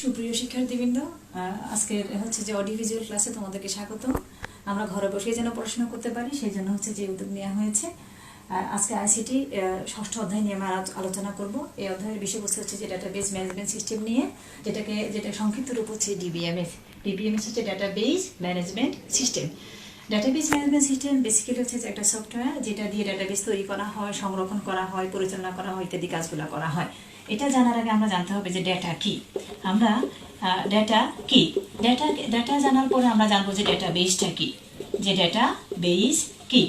সুপ্রিয় শিক্ষার্থীবৃন্দ, আজকের হচ্ছে যে অডিও ভিজুয়াল ক্লাসে তোমাদেরকে স্বাগত। আমরা ঘরে বসে যেন পড়াশোনা করতে পারি সেই জন্য হচ্ছে যে উদ্যোগ নেওয়া হয়েছে। আজকে আইসিটি ষষ্ঠ অধ্যায় নিয়ে আমরা আলোচনা করব। এই অধ্যায়ের বিষয়বস্তু হচ্ছে যে ডাটাবেজ ম্যানেজমেন্ট সিস্টেম নিয়ে, যেটা সংক্ষিপ্ত রূপ হচ্ছে ডিবিএমএস। ডিবিএমএস হচ্ছে database management system. Database management system basically হচ্ছে যে একটা সফটওয়্যার যেটা দিয়ে ডাটাবেজ তৈরি করা হয়, সংরক্ষণ করা হয়, পরিচালনা করা হয়, ইত্যাদি কাজগুলো করা হয়। এটা জানার আগে আমরা জানতে হবে যে ডেটা কি। আমরা ডেটা কি, ডেটা জানার পরে আমরা জানবো যে ডেটাবেজটা কি, যে ডেটাবেজ কি।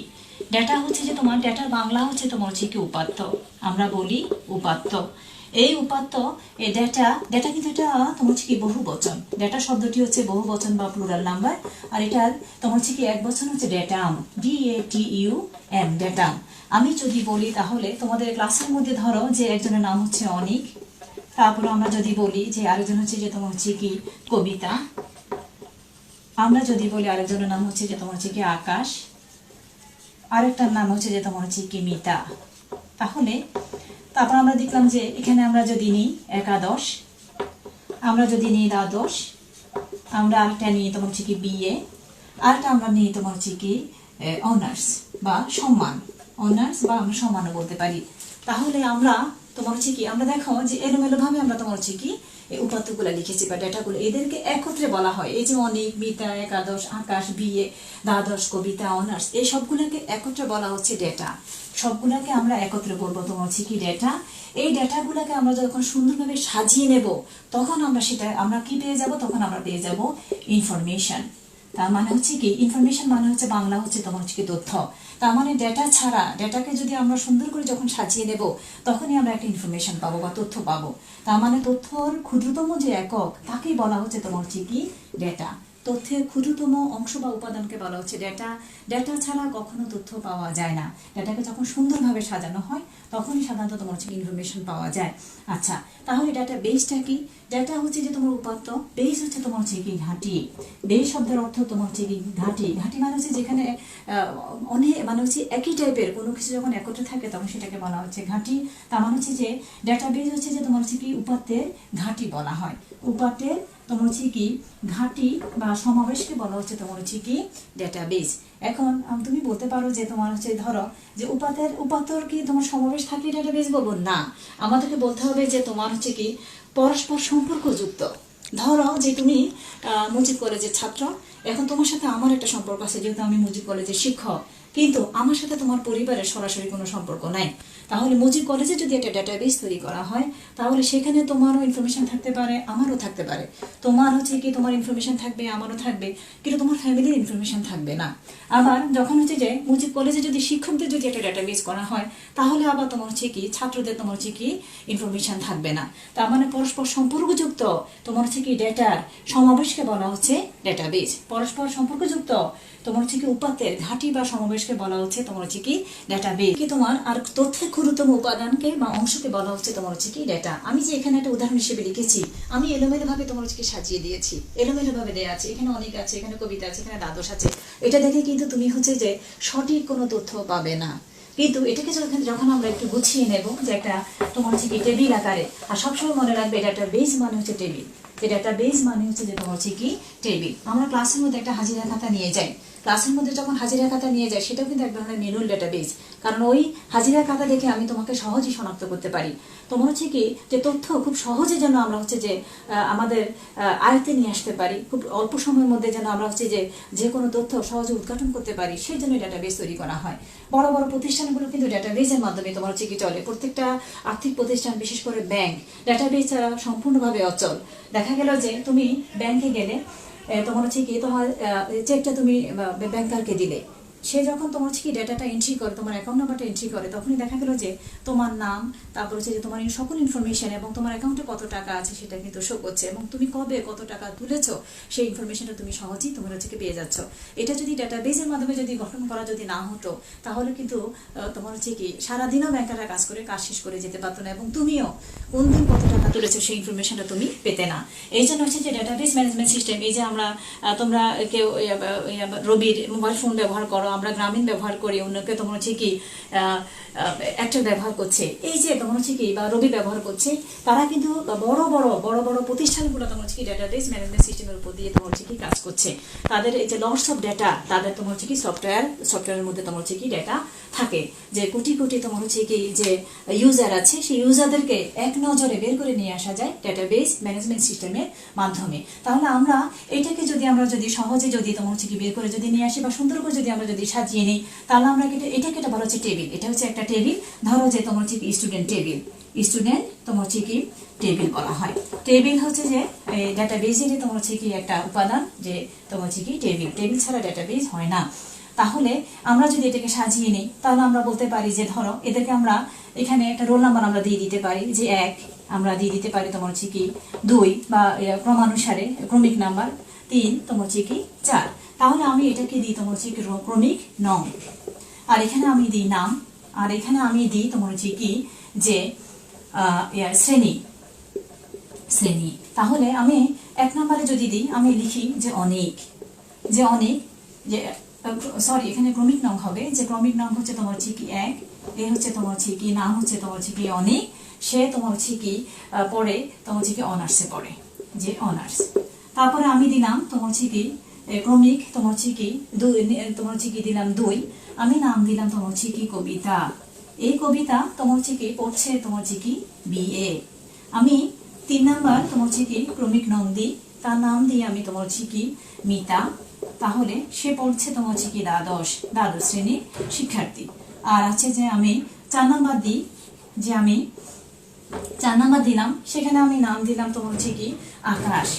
ডেটা হচ্ছে যে তোমার ডেটার বাংলা হচ্ছে তোমার হচ্ছে কি উপাত্ত, আমরা বলি উপাত্ত। এই উপাত্ত এই ডেটা কিন্তু এটা তোমার হচ্ছে কি বহু বচন। ডেটা শব্দটি হচ্ছে বহু বচন বা প্লুরাল নাম্বার। আর এটার তোমার হচ্ছে কি এক বচন হচ্ছে ডেটাম, DATUM, ডেটাম। আমি যদি বলি তাহলে তোমাদের ক্লাসের মধ্যে ধরো যে একজনের নাম হচ্ছে অনিক, তারপরে আমরা যদি বলি যে আরেকজন হচ্ছে যে তোমার হচ্ছে কি কবিতা, আমরা যদি বলি আরেকজনের নাম হচ্ছে যে তোমার হচ্ছে কি আকাশ, আরেকটার নাম হচ্ছে যে তোমার হচ্ছে কি মিতা। তারপর আমরা দেখলাম যে এখানে আমরা যদি নিই একাদশ, আমরা যদি নিই দ্বাদশ, আমরা আরেকটা নিই তোমার হচ্ছে কি বিএ, আরেকটা আমরা নিই তোমার হচ্ছে কি অনার্স বা সম্মান, অনার্স বা আমরা সম্মানও বলতে পারি। তাহলে আমরা তোমার হচ্ছে কি আমরা দেখো যে এলোমেলো ভাবে আমরা তোমার হচ্ছে কি এই উপাত্তগুলো লিখেছি বা ডেটাগুলো, এদেরকে একত্রে বলা হয়। এই যে অনেক, মিতা, একাদশ, আকাশ, বিএ, দ্বাদশ, কবিতা, অনার্স, এই সবগুলোকে একত্রে বলা হচ্ছে ডেটা। সবগুলোকে আমরা একত্রে বলবো তোমার হচ্ছে কি ডেটা। এই ডেটাগুলোকে আমরা যখন সুন্দরভাবে সাজিয়ে নেব তখন আমরা কি পেয়ে যাব, তখন আমরা পেয়ে যাব ইনফরমেশন। তার মানে হচ্ছে কি ইনফরমেশন মানে হচ্ছে বাংলা হচ্ছে তোমার হচ্ছে কি তথ্য। তার মানে ডেটা ছাড়া, ডেটাকে যদি আমরা সুন্দর করে যখন সাজিয়ে নেব তখনই আমরা একটা ইনফরমেশন পাবো বা তথ্য পাবো। তার মানে তথ্যর ক্ষুদ্রতম যে একক তাকেই বলা হচ্ছে তোমার হচ্ছে কি ডেটা। তথ্যের ক্ষুদ্রতম অংশ বা উপাদানকে বলা হচ্ছে ডেটা। ডেটা ছাড়া কখনো তথ্য পাওয়া যায় না। ডেটাকে যখন সুন্দরভাবে সাজানো হয় তখনই সাধারণত তোমার হচ্ছে ইনফরমেশন পাওয়া যায়। আচ্ছা, তাহলে ডেটা বেসটা কি? ডেটা হচ্ছে যে তোমার উপাত্ত, বেস হচ্ছে তোমার হচ্ছে কি ঘাঁটি। বেস শব্দের অর্থ তোমার হচ্ছে কি ঘাঁটি। ঘাঁটি মানে হচ্ছে যেখানে অনেক মানে হচ্ছে একই টাইপের কোনো কিছু যখন একত্রে থাকে তখন সেটাকে বলা হচ্ছে ঘাঁটি। তার মানে হচ্ছে যে ডেটা বেস হচ্ছে যে তোমার হচ্ছে কি উপাত্তের ঘাঁটি বলা হয়। উপাত্তের তোমার হচ্ছে কি ঘাঁটি বা সমাবেশকে বলা হচ্ছে তোমার হচ্ছে কি ডেটাবেস। এখন তুমি বলতে পারো যে তোমার হচ্ছে ধরো যে উপাত্তর কি তোমার সমাবেশ থাকলে ডেটাবেস বলবো না, আমাদেরকে বলতে হবে যে তোমার হচ্ছে কি পরস্পর সম্পর্কযুক্ত। ধরো যে তুমি মুজিব কলেজের ছাত্র, এখন তোমার সাথে আমার একটা সম্পর্ক আছে যেহেতু আমি মুজিব কলেজের শিক্ষক, কিন্তু আমার সাথে তোমার পরিবারের সরাসরি কোনো সম্পর্ক নাই। তাহলে মুজিব কলেজে যদি একটা ডেটাবেস তৈরি করা হয় তাহলে সেখানে তোমারও ইনফরমেশন থাকতে পারে, আমারও থাকতে পারে। তোমার হচ্ছে কি তোমার ইনফরমেশন থাকবে, আমারও থাকবে, কিন্তু তোমার ফ্যামিলির ইনফরমেশন থাকবে না। আবার যখন হচ্ছে যে মুজিব কলেজে যদি শিক্ষকদের যদি একটা ডেটাবেস করা হয় তাহলে আবার তোমার হচ্ছে কি ছাত্রদের তোমার হচ্ছে কি ইনফরমেশন থাকবে না। তার মানে পরস্পর সম্পর্কযুক্ত তোমার হচ্ছে কি ডেটার সমাবেশকে বলা হচ্ছে ডেটাবেস। পরস্পর সম্পর্কযুক্ত তোমার হচ্ছে কি উপাত্তের ঘাঁটি বা সমাবেশকে বলা হচ্ছে তোমার হচ্ছে কি ডেটাবেস। কি তোমার আর তথ্যের ক্ষুদ্রতম উপাদানকে বা অংশকে বলা হচ্ছে তোমার হচ্ছে কি ডেটা। আমি যে এখানে একটা উদাহরণ হিসেবে লিখেছি, আমি এলোমেলো ভাবে তোমার হচ্ছে কি সাজিয়ে দিয়েছি, এলোমেলো ভাবে দেওয়া আছে, এখানে অনেক আছে, এখানে কবিতা আছে, এখানে দ্বাদশ আছে। এটা দেখে কিন্তু তুমি হচ্ছে যে সঠিক কোনো তথ্য পাবে না। কিন্তু এটাকে যখন আমরা একটু গুছিয়ে নেব যে একটা তোমার হচ্ছে কি টেবিল আকারে, আর সবসময় মনে রাখবে এটা একটা বেস মানে হচ্ছে টেবিল। যে ডাটাবেস মানে হচ্ছে যে তোমার হচ্ছে কি টেবিল। আমরা ক্লাসের মধ্যে একটা হাজিরা খাতা নিয়ে যাই, ক্লাসের মধ্যে যখন হাজিরা খাতা নিয়ে যায় সেটাও কিন্তু এক ধরনের ম্যানুয়াল ডাটাবেস। কারণ ওই হাজিরা খাতা দেখে আমি তোমাকে সহজেই শনাক্ত করতে পারি তোমার হচ্ছে কি যে তথ্য খুব সহজে যেন আমরা হচ্ছে যে আমাদের আয়ত্তে নিয়ে আসতে পারি, খুব অল্প সময়ের মধ্যে যেন আমরা হচ্ছে যে কোনো তথ্য সহজে উদ্ঘাটন করতে পারি, সেই জন্য ডাটাবেস তৈরি করা হয়। বড় বড় প্রতিষ্ঠানগুলো কিন্তু ডাটাবেসের মাধ্যমে তোমার হচ্ছে কি চলে। প্রত্যেকটা আর্থিক প্রতিষ্ঠান, বিশেষ করে ব্যাংক, ডাটাবেস ছাড়া সম্পূর্ণভাবে অচল। দেখা গেল যে তুমি ব্যাংকে গেলে তোমার হচ্ছে কি তোমার চেকটা তুমি ব্যাংকারকে দিলে, সে যখন তোমার হচ্ছে কি ডেটাটা এন্ট্রি করে, তোমার অ্যাকাউন্ট নাম্বারটা এন্ট্রি করে, তখনই দেখা গেল যে তোমার নাম, তারপর হচ্ছে যে তোমার সকল ইনফরমেশন এবং তোমার অ্যাকাউন্টে কত টাকা আছে সেটা কিন্তু শো করছে, এবং তুমি কবে কত টাকা তুলেছো সেই ইনফরমেশনটা তুমি সহজেই তোমার হচ্ছে কি পেয়ে যাচ্ছ। এটা যদি ডাটাবেসের মাধ্যমে যদি গঠন করা যদি না হতো তাহলে কিন্তু তোমার হচ্ছে কি সারাদিনও ব্যাংকাররা কাজ শেষ করে যেতে পারতো না, এবং তুমিও কোন দিন কত টাকা তুলেছো সেই ইনফরমেশনটা তুমি পেতে না। এই জন্য হচ্ছে যে ডাটাবেস ম্যানেজমেন্ট সিস্টেম, এই যে আমরা তোমরা কেউ রবির মোবাইল ফোন ব্যবহার করো, আমরা গ্রামীণ ব্যবহার করি, অন্যকে তোমার হচ্ছে কি একটা ব্যবহার করছে, এই যে তোমার হচ্ছে কি বা রবি ব্যবহার করছে, তারা কিন্তু বড় বড় প্রতিষ্ঠানগুলো তোমার হচ্ছে কি ডাটাবেস ম্যানেজমেন্ট সিস্টেমের উপর দিয়ে তোমার হচ্ছে কি কাজ করছে। তাদের এই যে লটস অফ ডেটা, তাদের তোমার হচ্ছে কি সফটওয়্যারের মধ্যে তোমার হচ্ছে কি ডেটা থাকে, যে কোটি তোমার হচ্ছে কি যে ইউজার আছে, সেই ইউজারদেরকে এক নজরে বের করে নিয়ে আসা যায় ডাটাবেস ম্যানেজমেন্ট সিস্টেমের মাধ্যমে। তাহলে আমরা এটাকে যদি সহজে যদি তোমার হচ্ছে কি বের করে যদি নিয়ে আসি বা সুন্দর করে যদি আমরা যদি সাজিয়ে নিই, তাহলে আমরা এটাকে বলা হচ্ছে টেবিল। এটা হচ্ছে একটা টেবিল। ধরো যে তোমার হচ্ছে কি স্টুডেন্ট তোমার হচ্ছে কি টেবিল বলা হয়। টেবিল হচ্ছে যে ডাটাবেসেরই তোমার হচ্ছে কি একটা উপাদান, যে তোমার হচ্ছে কি টেবিল ছাড়া ডাটাবেস হয় না। তাহলে আমরা যদি এটাকে সাজিয়ে নিই, তাহলে আমরা বলতে পারি যে ধরো এদেরকে আমরা এখানে একটা রোল নাম্বার আমরা দিয়ে দিতে পারি, যে 1 আমরা দিয়ে দিতে পারি তোমার হচ্ছে কি 2 বা ক্রমানুসারে ক্রমিক নাম্বার, 3 তোমার হচ্ছে কি 4। তাহলে আমি এটাকে দিই তোমার হচ্ছে কি ক্রমিক নং, আর এখানে আমি দিই নাম, আর এখানে আমি দিই তোমার হচ্ছে কি যে শ্রেণী। তাহলে আমি 1 নম্বরে যদি দিই, আমি লিখি যে অনেক, সরি এখানে ক্রমিক নং হবে, যে ক্রমিক নং হচ্ছে তোমার হচ্ছে কি 1, এ হচ্ছে তোমার হচ্ছে কি নাম হচ্ছে তোমার হচ্ছে কি অনেক, সে তোমার হচ্ছে কি পড়ে তোমার হচ্ছে কি অনার্সে পড়ে, যে অনার্স। তারপরে আমি দিলাম তোমার হচ্ছে কি ক্রমিক তোমার হচ্ছে কি 2, তোমার হচ্ছে কি দিলাম 2, আমি নাম দিলাম তোমার হচ্ছে কি কবিতা। এই কবিতা তোমার হচ্ছে কি পড়ছে তোমার হচ্ছে কি বিএ। আমি 3 নাম্বার তোমার হচ্ছে কি ক্রমিক নং দিই, তার নাম দিয়ে আমি তোমার হচ্ছে কি মিতা। তাহলে সে পড়ছে তোমার হচ্ছে কি দ্বাদশ শ্রেণীর শিক্ষার্থী। আর আছে যে আমি 4 নাম্বার দিই, যে আমি 4 নাম্বার দিলাম, সেখানে আমি নাম দিলাম তোমার হচ্ছে কি আকাশ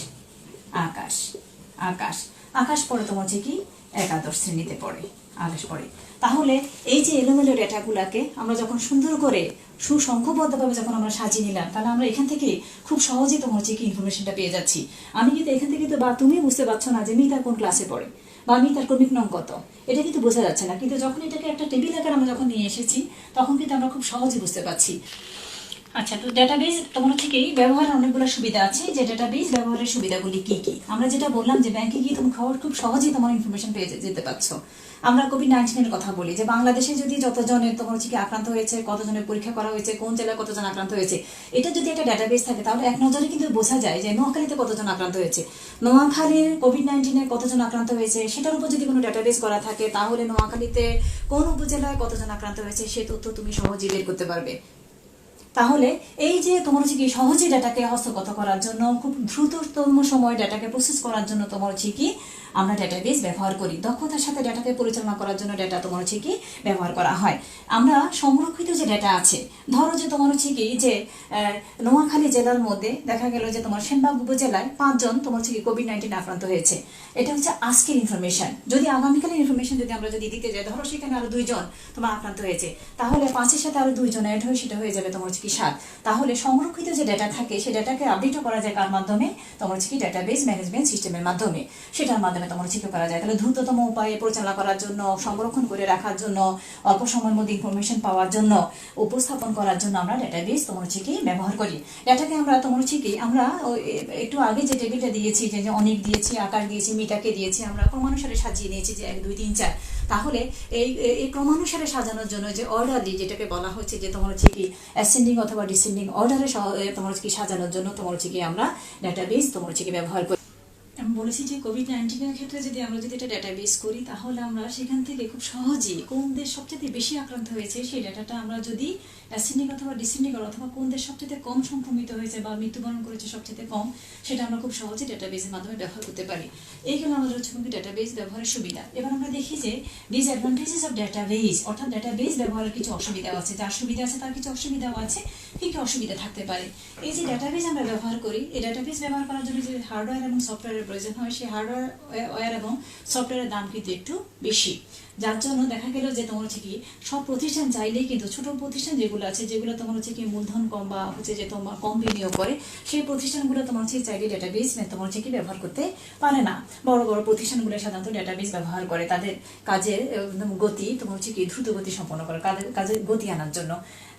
পড়ে তোমার হচ্ছে কি একাদশ শ্রেণীতে পড়ে, আকাশ পড়ে। তাহলে এই যে এলোমেলো ডেটাগুলাকে আমরা যখন সুন্দর করে সুসংখ্যবদ্ধভাবে যখন আমরা সাজিয়ে নিলাম, তাহলে আমরা এখান থেকে খুব সহজেই তোমার হচ্ছে কি ইনফরমেশনটা পেয়ে যাচ্ছি। আমি কিন্তু এখান থেকে তো বা তুমি বুঝতে পারছো না যে মিতা কোন ক্লাসে পড়ে বা মিতার ক্রমিক নং কত, এটা কিন্তু বোঝা যাচ্ছে না। কিন্তু যখন এটাকে একটা টেবিল আকারে আমরা যখন নিয়ে এসেছি, তখন কিন্তু আমরা খুব সহজে বুঝতে পারছি। আচ্ছা, তো ডাটাবেস তোমার হচ্ছে কি ব্যবহারের অনেকগুলো সুবিধা আছে। যে ডাটাবেস ব্যবহারের সুবিধাগুলি কি কি, আমরা যেটা বললাম যে ব্যাংকে গিয়ে তুমি খুব সহজেই তোমার ইনফরমেশন পেয়ে যেতে পারছো। আমরা কোভিড-19 কথা বলি, যে বাংলাদেশে যদি যতজনের তোমার হচ্ছে কি আক্রান্ত হয়েছে, কতজনের পরীক্ষা করা হয়েছে, কোন জেলায় কতজন আক্রান্ত হয়েছে, এটা যদি একটা ডাটাবেস থাকে, তাহলে এক নজরে কিন্তু বোঝা যায় যে নোয়াখালীতে কতজন আক্রান্ত হয়েছে, নোয়াখালীর কোভিড-19 কতজন আক্রান্ত হয়েছে, সেটার উপর যদি কোনো ডাটাবেস করা থাকে, তাহলে নোয়াখালীতে কোন উপজেলায় কতজন আক্রান্ত হয়েছে সে তথ্য তুমি সহজেই বের করতে পারবে। তাহলে এই যে তোমার হচ্ছে কি সহজে ডাটাকে হস্তগত করার জন্য, খুব দ্রুততম সময় ডাটাকে প্রসেস করার জন্য তোমার হচ্ছে কি আমরা ডাটাবেস ব্যবহার করি। দক্ষতার সাথে ডাটাকে পরিচালনা করার জন্য ডাটা তোমার হচ্ছে কি ব্যবহার করা হয়। আমরা সংরক্ষিত যে ডাটা আছে, ধরো যে তোমার হচ্ছে কি যে নোয়াখালী জেলার মধ্যে দেখা গেল যে তোমার সেনবাগ উপজেলায় 5 জন তোমার হচ্ছে কি কোভিড-19 আক্রান্ত হয়েছে। এটা হচ্ছে আজকের ইনফরমেশন। যদি আগামীকালের ইনফরমেশন যদি আমরা যদি দিতে যাই, ধরো সেখানে আরো 2 জন তোমার আক্রান্ত হয়েছে, তাহলে 5-এর সাথে আরো 2 জন অ্যাড হয়ে সেটা হয়ে যাবে তোমার হচ্ছে কি 7। তাহলে সংরক্ষিত যে ডাটা থাকে, সেই ডাটাকে আপডেটও করা যায় কার মাধ্যমে, তোমার হচ্ছে কি ডাটাবেস ম্যানেজমেন্ট সিস্টেমের মাধ্যমে, সেটার মাধ্যমে তোমার হচ্ছে কি করা যায়। তাহলে দ্রুততম উপায়ে পরিচালনা করার জন্য, সংরক্ষণ করে রাখার জন্য, অল্প সময়ের মধ্যে ইনফরমেশন পাওয়ার জন্য, উপস্থাপন করার জন্য আমরা ডাটাবেস তোমার হচ্ছে কি ব্যবহার করি। ডাটাকে আমরা তোমার হচ্ছে কি আমরা একটু আগে যে টেবিলটা দিয়েছি, যে অনেক দিয়েছি, আকার দিয়েছি, মিটাকে দিয়েছি, আমরা ক্রমানুসারে সাজিয়ে নিয়েছি যে 1 2 3 4। তাহলে এই ক্রমানুসারে সাজানোর জন্য যে অর্ডারলি, যেটাকে বলা হচ্ছে যে তোমার হচ্ছে কি অ্যাসেন্ডিং অথবা ডিসেন্ডিং অর্ডারে তোমার হচ্ছে কি সাজানোর জন্য তোমার হচ্ছে কি আমরা ডাটাবেস তোমার হচ্ছে কি ব্যবহার করি। আমি বলেছি যে কোভিড-19 ক্ষেত্রে যদি আমরা যদি এটা ডাটাবেস করি, তাহলে আমরা সেখান থেকে খুব সহজেই কোন দেশ সবচেয়ে বেশি আক্রান্ত হয়েছে সেই ডাটাটা আমরা যদি অ্যাসেন্ডিং অথবা ডিসেন্ডিং অথবা কোন দেশ সবচেয়ে কম সংক্রমিত হয়েছে বা মৃত্যুবরণ করেছে সবচেয়ে কম, সেটা আমরা খুব সহজে ডাটাবেসের মাধ্যমে ব্যবহার করতে পারি। এইগুলো আমাদের হচ্ছে ডাটাবেস ব্যবহারের সুবিধা। এবার আমরা দেখি যে ডিসঅ্যাডভান্টেজেস অফ ডাটাবেস, অর্থাৎ ডাটাবেস ব্যবহারের কিছু অসুবিধাও আছে। যার সুবিধা আছে তার কিছু অসুবিধাও আছে। কি কি অসুবিধা থাকতে পারে? এই যে ডাটাবেস আমরা ব্যবহার করি, এই ডাটাবেস ব্যবহার করার জন্য যে হার্ডওয়্যার এবং সফটওয়্যারের প্রয়োজন হয়, সেই হার্ডওয়্যার এবং সফটওয়্যারের দাম কিন্তু একটু বেশি। যার জন্য দেখা গেল যে তোমার হচ্ছে কি সব প্রতিষ্ঠান চাইলেই কিন্তু, ছোট প্রতিষ্ঠান যেগুলো আছে, যেগুলো তোমার হচ্ছে কি মূলধন কম বা হচ্ছে যে তোমার কম বিনিয়োগ করে, সেই প্রতিষ্ঠানগুলো তোমার হচ্ছে চাইলে ডাটাবেস তোমার হচ্ছে কি ব্যবহার করতে পারে না। বড় বড় প্রতিষ্ঠানগুলো সাধারণত ডাটাবেস ব্যবহার করে তাদের কাজের গতি তোমার হচ্ছে কি দ্রুত গতি সম্পন্ন করে, কাজের গতি আনার জন্য।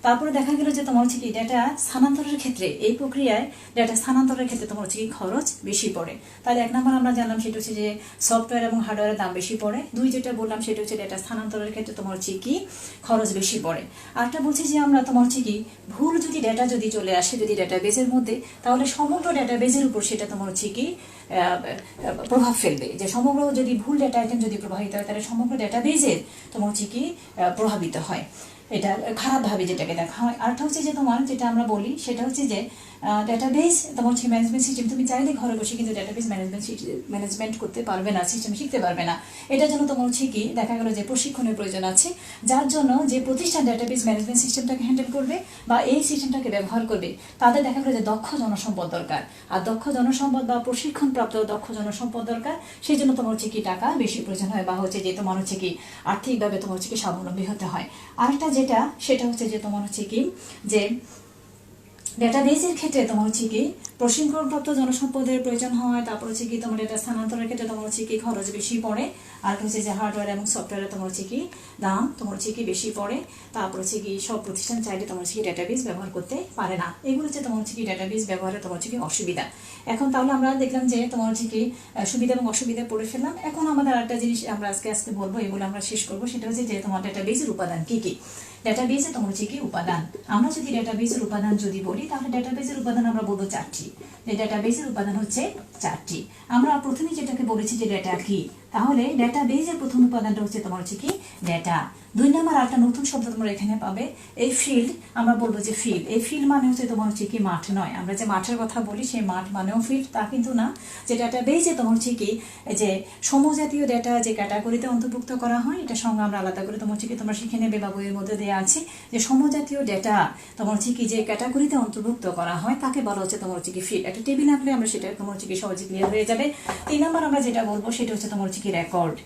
তারপরে দেখা গেল যে তোমার হচ্ছে কি ডেটা স্থানান্তরের ক্ষেত্রে, এই প্রক্রিয়ায় ডেটা স্থানান্তরের ক্ষেত্রে তোমার হচ্ছে কি খরচ বেশি পড়ে। তাহলে 1 নম্বর আমরা জানলাম সেটা হচ্ছে যে সফটওয়্যার এবং হার্ডওয়্যারের দাম বেশি পড়ে। 2 যেটা বললাম সেটা হচ্ছে ডেটা স্থানান্তরের ক্ষেত্রে তোমার হচ্ছে কি খরচ বেশি পড়ে। আরেকটা বলছি যে আমরা তোমার হচ্ছে কি ভুল যদি ডেটা যদি চলে আসে যদি ডেটাবেজের মধ্যে, তাহলে সমগ্র ডেটাবেজের উপর সেটা তোমার হচ্ছে কি প্রভাব ফেলবে। যে সমগ্র যদি ভুল ডেটা আইটেম যদি প্রভাবিত হয় তাহলে সমগ্র ডেটাবেজের তোমার হচ্ছে কি প্রভাবিত হয়, এটা খারাপভাবে যেটাকে দেখা হয়। আরেকটা হচ্ছে যে তোমার যেটা আমরা বলি সেটা হচ্ছে যে ডেটাবেস তোমার হচ্ছে ম্যানেজমেন্ট সিস্টেম, তুমি চাইলে ঘরে বসে কিন্তু ডেটাবেস ম্যানেজমেন্ট করতে পারবে না, সিস্টেম শিখতে পারবে না। এটার জন্য তোমার হচ্ছে কি দেখা গেল যে প্রশিক্ষণের প্রয়োজন আছে, যার জন্য যে প্রতিষ্ঠান ডেটাবেস ম্যানেজমেন্ট সিস্টেমটাকে হ্যান্ডেল করবে বা এই সিস্টেমটাকে ব্যবহার করবে তাদের দেখা গেল যে দক্ষ জনসম্পদ দরকার। আর দক্ষ জনসম্পদ বা প্রশিক্ষণপ্রাপ্ত দক্ষ জনসম্পদ দরকার, সেই জন্য তোমার হচ্ছে কি টাকা বেশি প্রয়োজন হয় বা হচ্ছে যে তোমার হচ্ছে কি আর্থিকভাবে তোমার হচ্ছে কি স্বাবলম্বী হতে হয়। আরেকটা যেটা সেটা হচ্ছে যে তোমার হচ্ছে কি যে ডেটাবেজের ক্ষেত্রে তোমার হচ্ছে কি প্রশিক্ষণপ্রাপ্ত জনসম্পদের প্রয়োজন হয়। তারপর হচ্ছে কি তোমার ডেটা স্থানান্তরের ক্ষেত্রে তোমার হচ্ছে কি খরচ বেশি পড়ে। আর হচ্ছে যে হার্ডওয়্যার এবং সফটওয়্যারে তোমার হচ্ছে কি দাম তোমার হচ্ছে কি বেশি পড়ে। তারপর হচ্ছে কি সব প্রতিষ্ঠান চাইলে তোমার হচ্ছে কি ডেটাবেজ ব্যবহার করতে পারে না। এগুলো হচ্ছে তোমার হচ্ছে কি ডেটাবেজ ব্যবহারে তোমার হচ্ছে কি অসুবিধা। এখন তাহলে আমরা দেখলাম যে তোমার হচ্ছে কি সুবিধা এবং অসুবিধা পড়ে ফেললাম। এখন আমাদের আরেকটা জিনিস আমরা আজকে বলবো, এগুলো আমরা শেষ করবো, সেটা হচ্ছে যে তোমার ডেটাবেজের উপাদান কি কি। ডেটাবেজে তোমার হচ্ছে কি উপাদান, আমরা যদি ডেটাবেজের উপাদান যদি বলি তাহলে ডেটাবেজের উপাদান আমরা বলবো 4টি। যে ডেটাবেজের উপাদান হচ্ছে 4টি। আমরা প্রথমেই যেটাকে বলেছি যে ডেটা কি, তাহলে ডেটাবেজের প্রথম উপাদানটা হচ্ছে তোমার হচ্ছে কি ডেটা। 2 নম্বর একটা নতুন শব্দ তোমরা এখানে পাবে, এই ফিল্ড। আমরা বলবো যে ফিল্ড, এই ফিল্ড মানে হচ্ছে তোমার হচ্ছে কি মাঠ নয়। আমরা যে মাঠের কথা বলি সেই মাঠ মানেও ফিল্ড তা কিন্তু না। যে ডেটাবেজে তোমার হচ্ছে কি যে সমজাতীয় ডেটা যে ক্যাটাগরিতে অন্তর্ভুক্ত করা হয়, এটা সঙ্গে আমরা আলাদা করে তোমার হচ্ছে কি তোমরা শিখে নেবে বা বইয়ের মধ্যে দেওয়া আছে যে সমজাতীয় ডেটা তোমার হচ্ছে কি যে ক্যাটাগরিতে অন্তর্ভুক্ত করা হয় তাকে বলা হচ্ছে তোমার হচ্ছে কি ফিল্ড। একটা টেবিল আঁকলে আমরা সেটা তোমার হচ্ছে কি সহজে ক্লিয়ার হয়ে যাবে। 3 নম্বর আমরা যেটা বলবো সেটা হচ্ছে তোমার হচ্ছে কি রেকর্ড।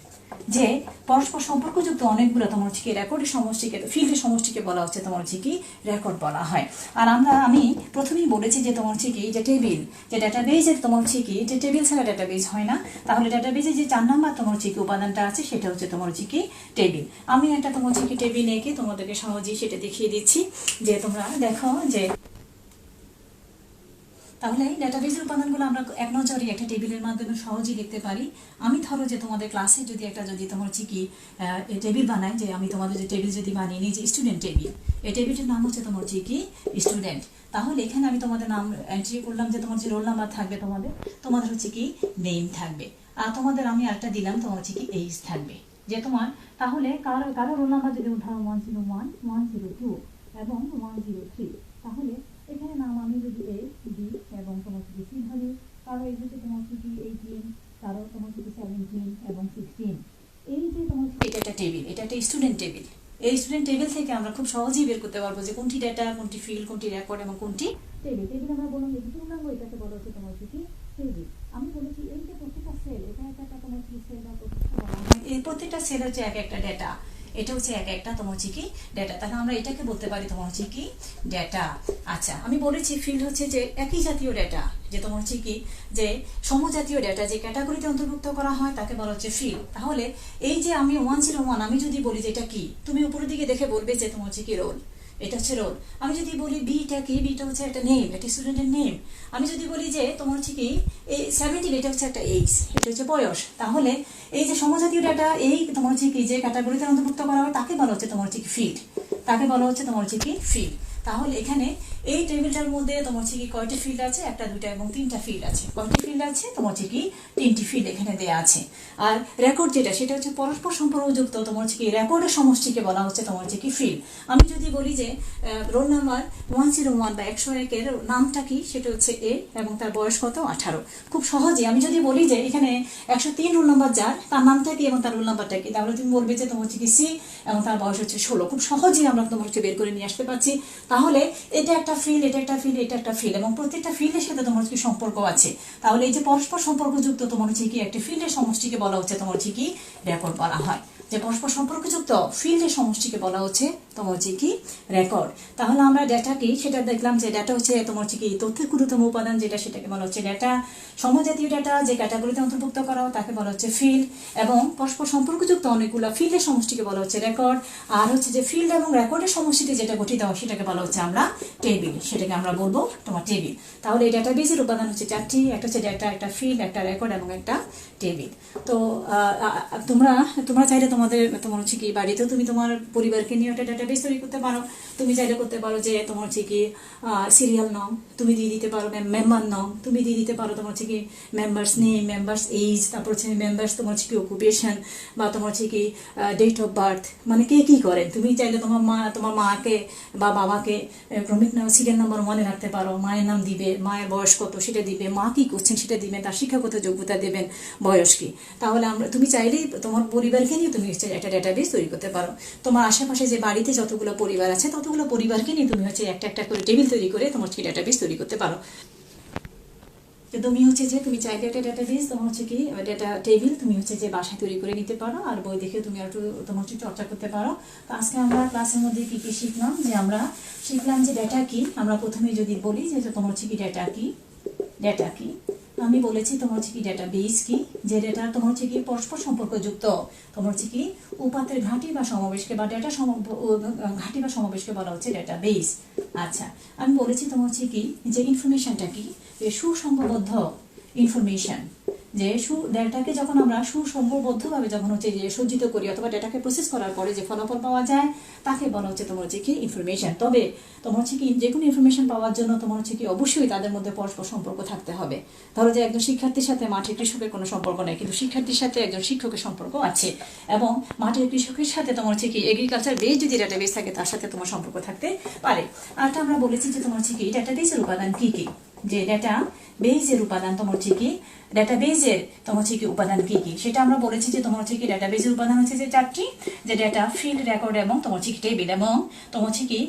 যে পরস্পর সম্পর্কযুক্ত অনেকগুলো তোমার হচ্ছে কি রেকর্ডের সমষ্টিকে, ফিল্ডের সমষ্টিকে বলা হচ্ছে তোমার হচ্ছে কি রেকর্ড বলা হয়। আর আমি প্রথমেই বলেছি যে তোমার হচ্ছে কি যে টেবিল, যে ডেটাবেজের তোমার হচ্ছে কি যে টেবিল ছাড়া ডেটাবেজ হয় না। তাহলে ডেটাবেজে যে 4 নম্বর তোমার হচ্ছে কি উপাদানটা আছে সেটা হচ্ছে তোমার হচ্ছে কি টেবিল। আমি একটা তোমার হচ্ছে কি টেবিল এঁকে তোমাদেরকে সহজেই সেটা দেখিয়ে দিচ্ছি যে তোমরা দেখো যে তাহলে ডেটাবেজের উপাদানগুলো আমরা এক নজরে একটা টেবিলের মাধ্যমে সহজেই দেখতে পারি। আমি ধরো যে তোমাদের ক্লাসে যদি তোমার হচ্ছে কি টেবিল বানাই, যে আমি তোমাদের যে টেবিল যদি বানিয়ে নিই যে স্টুডেন্ট টেবিল, এই টেবিলটার নাম হচ্ছে তোমার হচ্ছে কি স্টুডেন্ট। তাহলে এখানে আমি তোমাদের নাম এন্ট্রি করলাম যে তোমার যে রোল নাম্বার থাকবে, তোমাদের হচ্ছে কি নেম থাকবে। আর তোমাদের আমি আরেকটা দিলাম তোমার হচ্ছে কি এইজ থাকবে যে তোমার। তাহলে কারো রোল নাম্বার যদি উঠাও 101, 102 এবং 103, তাহলে এখানে নাম আমি যদি এ বি এবং তোমার হচ্ছে সি ধরি, কারো এই হচ্ছে তোমার হচ্ছে কি 18, কারো তোমার হচ্ছে 17 এবং 16। এই যে তোমার এটা একটা টেবিল, এটা একটা স্টুডেন্ট টেবিল। এই স্টুডেন্ট টেবিল থেকে আমরা খুব সহজেই বের করতে পারবো যে কোনটি ডেটা, কোনটি ফিল্ড, কোনটি রেকর্ড এবং কোনটি টেবিল। টেবিল আমরা বললাম যে পূর্ণাঙ্গ, এটাকে বলা হচ্ছে তোমার হচ্ছে কি টেবিল। আমি বলেছি এই যে প্রত্যেকটা সেল, এটা একটা তোমার হচ্ছে সেল বা প্রত্যেকটা বলা হয়, এই প্রত্যেকটা সেল হচ্ছে এক একটা ডেটা। এটা হচ্ছে এক একটা তোমার হচ্ছে কি ডেটা। তাহলে আমরা এটাকে বলতে পারি তোমার হচ্ছে কি ডেটা। আচ্ছা, আমি বলেছি ফিল্ড হচ্ছে যে একই জাতীয় ডেটা, যে তোমার হচ্ছে কি যে সমজাতীয় ডেটা যে ক্যাটাগরিতে অন্তর্ভুক্ত করা হয় তাকে বলা হচ্ছে ফিল্ড। তাহলে এই যে আমি 101, আমি যদি বলি যে এটা কি, তুমি উপরের দিকে দেখে বলবে যে তোমার হচ্ছে কি রোল, এটা হচ্ছে রোল। আমি যদি বলি বিটা কি, বিটা হচ্ছে একটা নেম, একটা স্টুডেন্টের নেম। আমি যদি বলি যে তোমার হচ্ছে কি এই 17, এটা হচ্ছে একটা এইজ, এটা হচ্ছে বয়স। তাহলে এই যে সমজাতীয় ডাটা এই তোমার হচ্ছে কি যে ক্যাটাগরিতে অন্তর্ভুক্ত করা হয় তাকে বলা হচ্ছে তোমার হচ্ছে কি ফিল্ড, তাকে বলা হচ্ছে তোমার হচ্ছে কি ফিল্ড। তাহলে এখানে এই টেবিলটার মধ্যে তোমার হচ্ছে কি কয়টি ফিল্ড আছে, 1, 2 এবং 3টা ফিল্ড আছে। কয়টি ফিল্ড আছে, তোমার হচ্ছে কি 3টি ফিল্ড এখানে দেয়া আছে। আর রেকর্ড যেটা, সেটা হচ্ছে পরস্পর সম্পর্কযুক্ত তোমার হচ্ছে কি রেকর্ডের সমষ্টিকে বলা হচ্ছে তোমার হচ্ছে কি ফিল্ড। আমি যদি বলি যে রোল নাম্বার 101 বা 101 এর নামটা কি, সেটা হচ্ছে এ এবং তার বয়স কত 18। খুব সহজে আমি যদি বলি যে এখানে 103 রোল নাম্বার যার, তার নামটা কি এবং তার রোল নাম্বারটা কি, তাহলে তুমি বলবে যে তোমার হচ্ছে কি সি এবং তার বয়স হচ্ছে 16। খুব সহজেই আমরা তোমার হচ্ছে বের করে নিয়ে আসতে পারছি। তাহলে এটা একটা ফিল্ড, এটা একটা ফিল্ড, এটা একটা ফিল্ড এবং প্রত্যেকটা ফিল্ডের সাথে তোমার হচ্ছে সম্পর্ক আছে। তাহলে এই যে পরস্পর সম্পর্কযুক্ত তোমার হচ্ছে কি একটা ফিল্ডের সমষ্টিকে বলা হচ্ছে তোমার হচ্ছে কি রেকর্ড বলা হয়। যে পরস্পর সম্পর্কযুক্ত ফিল্ডের সমষ্টিকে বলা হচ্ছে তোমার হচ্ছে কি রেকর্ড। তাহলে আমরা ডেটা কি সেটা দেখলাম যে ডেটা হচ্ছে তোমার হচ্ছে কি তথ্যের ক্ষুদ্রতম উপাদান, যেটা সেটাকে বলা হচ্ছে ডেটা। সমজাতীয় ডেটা যে ক্যাটাগরিতে অন্তর্ভুক্ত করা হয় তাকে বলা হচ্ছে ফিল্ড, এবং পরস্পর সম্পর্কযুক্ত অনেকগুলো ফিল্ডের সমষ্টিকে বলা হচ্ছে রেকর্ড। আর হচ্ছে যে ফিল্ড এবং রেকর্ডের সমষ্টিতে যেটা গঠিত হয় সেটাকে বলা হচ্ছে আমরা টেবিল, সেটাকে আমরা বলবো তোমার টেবিল। তাহলে এই ডাটাবেজের উপাদান হচ্ছে চারটি, একটা হচ্ছে ডেটা, একটা ফিল্ড, একটা রেকর্ড এবং একটা টেবিল। তো তোমরা চাইলে তোমার হচ্ছে কি বাড়িতেও তুমি তোমার পরিবারকে নিয়ে একটা ডাটাবেস তৈরি করতে পারো। তুমি চাইলে করতে পারো যে তোমার হচ্ছে কি সিরিয়াল নাম তুমি দিয়ে দিতে পারো, মেম্বার নাম তুমি দিয়ে দিতে পারো, তোমার হচ্ছে কি মেম্বার্স নেম, মেম্বার্স এজ, তারপর হচ্ছে মেম্বার্স তোমার হচ্ছে কি অকুপেশন, বা তোমার হচ্ছে কি ডেট অফ বার্থ, মানে কে কি করেন। তুমি চাইলে তোমার মাকে বা বাবাকে ক্রমিক নাম সিরিয়াল নাম্বার মনে রাখতে পারো, মায়ের নাম দিবে, মায়ের বয়স কত সেটা দিবে, মা কি করছেন সেটা দিবে, তার শিক্ষাগত যোগ্যতা দেবেন, বয়স কি। তাহলে তুমি চাইলেই তোমার পরিবারকে নিয়ে তুমি হচ্ছে একটা ডাটাবেস তৈরি করতে পারো। তোমার আশেপাশে যে বাড়িতে যতগুলো পরিবার আছে ততগুলো পরিবারকে নিয়ে তুমি হচ্ছে একটা একটা করে টেবিল তৈরি করে তোমার হচ্ছে ডাটাবেস তৈরি করতে পারো। তুমি হচ্ছে যে তুমি চাইলে একটা ডাটাবেস তোমার হচ্ছে কি ডেটা টেবিল তুমি হচ্ছে যে বাসায় তৈরি করে নিতে পারো, আর বই দেখে তুমি একটু তোমার হচ্ছে চর্চা করতে পারো। তো আজকে আমরা ক্লাসের মধ্যে কি কি শিখলাম, যে আমরা শিখলাম যে ডেটা কি। আমরা প্রথমে যদি বলি যে তোমার হচ্ছে কি ডেটা কি, ডেটা কি আমি বলেছি তোমার হচ্ছে কি ডেটাবেস কি, যে ডেটা তোমার হচ্ছে কি পরস্পর সম্পর্কযুক্ত তোমার হচ্ছে কি উপাত্তের ঘাঁটি বা সমাবেশকে বা ডেটা ঘাঁটি বা সমাবেশকে বলা হচ্ছে ডেটাবেস। আচ্ছা, আমি বলেছি তোমার হচ্ছে কি যে ইনফরমেশনটা কি, যে সুসংঘবদ্ধ ইনফরমেশন, যে ডেটাকে যখন আমরা সুসংঘবদ্ধভাবে যখন হচ্ছে যে সজ্জিত করি অথবা ডেটাকে প্রসেস করার পরে যে ফলাফল পাওয়া যায় তাকে বলা হচ্ছে তোমার হচ্ছে কি ইনফরমেশন। তবে তোমার হচ্ছে কি যে কোনো ইনফরমেশন পাওয়ার জন্য তোমার হচ্ছে কি অবশ্যই তাদের মধ্যে পরস্পর সম্পর্ক থাকতে হবে। ধরো যে একজন শিক্ষার্থীর সাথে মাঠের কৃষকের কোনো সম্পর্ক নেই, কিন্তু শিক্ষার্থীর সাথে একজন শিক্ষকের সম্পর্ক আছে, এবং মাঠের কৃষকের সাথে তোমার হচ্ছে কি এগ্রিকালচার বেস যদি ডাটাবেস থাকে তার সাথে তোমার সম্পর্ক থাকতে পারে। আরটা আমরা বলেছি যে তোমার হচ্ছে কি ডাটাবেসের উপাদান কি কি, যে ডেটা বেজের উপাদান তোমার হচ্ছে কি ডাটাবেজের তোমার হচ্ছে কি উপাদান কি কি, সেটা আমরা বলেছি যে তোমার হচ্ছে কি ডাটাবেজের উপাদান হচ্ছে যে চারটি, যে ডেটা, ফিল্ড, রেকর্ড এবং তোমার হচ্ছে কি টেবিল। এবং তোমার হচ্ছে কি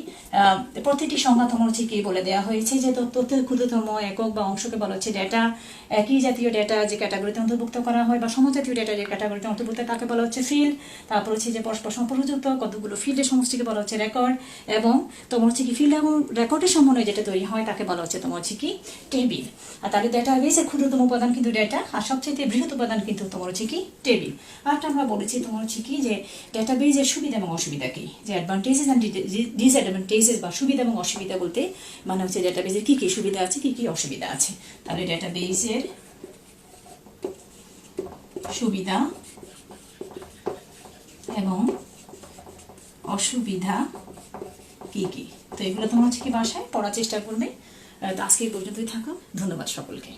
প্রতিটি সংখ্যা তোমার হচ্ছে কি বলে দেওয়া হয়েছে, যে তথ্যের ক্ষুদ্রতম একক বা অংশকে বলা হচ্ছে ডেটা। একই জাতীয় ডেটা যে ক্যাটাগরিতে অন্তর্ভুক্ত করা হয় বা সমজাতীয় ডেটা যে ক্যাটাগরিতে অন্তর্ভুক্ত তাকে বলা হচ্ছে ফিল্ড। তারপর হচ্ছে যে পরস্পর সম্পর্কযুক্ত কতগুলো ফিল্ডের সমষ্টিকে বলা হচ্ছে রেকর্ড, এবং তোমার হচ্ছে কি ফিল্ড এবং রেকর্ডের সমন্বয়ে যেটা তৈরি হয় তাকে বলা হচ্ছে তোমার হচ্ছে কি টেবিল। আর তাহলে ডেটাবেসের ক্ষুদ্রতম উপাদান কিন্তু ডেটা, আর সবচেয়ে বৃহৎ উপাদান কিন্তু তোমার হচ্ছে কি টেবিল। আরটা আমরা বলেছি তোমার হচ্ছে কি যে ডেটাবেজের সুবিধা এবং অসুবিধা কি, যে অ্যাডভান্টেজেস অ্যান্ড ডিসঅ্যাডভান্টেজেস বা সুবিধা এবং অসুবিধা বলতে মানে হচ্ছে ডেটাবেজের কি কি সুবিধা আছে কি কি অসুবিধা আছে। তাহলে ডেটাবেজের সুবিধা এবং অসুবিধা কি কি, তো এগুলো তোমার হচ্ছে কি বাসায় পড়ার চেষ্টা করবে। আজকে এই পর্যন্তই থাকো, ধন্যবাদ সকলকে।